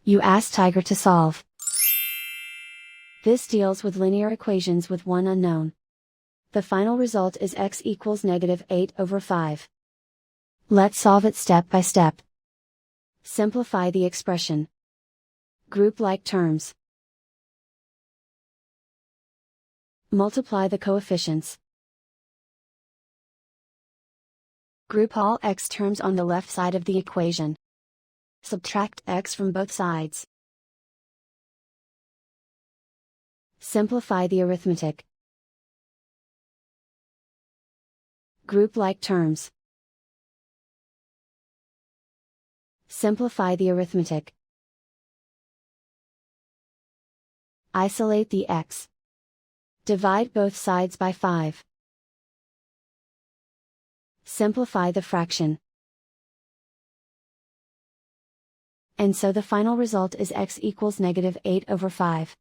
You ask Tiger to solve. This deals with linear equations with one unknown. The final result is x equals -8/5. Let's solve it step by step. Simplify the expression. Group like terms. Multiply the coefficients. Group all x terms on the left side of the equation. Subtract x from both sides. Simplify the arithmetic. Group like terms. Simplify the arithmetic. Isolate the x. Divide both sides by 5. Simplify the fraction. And so the final result is x equals -8/5.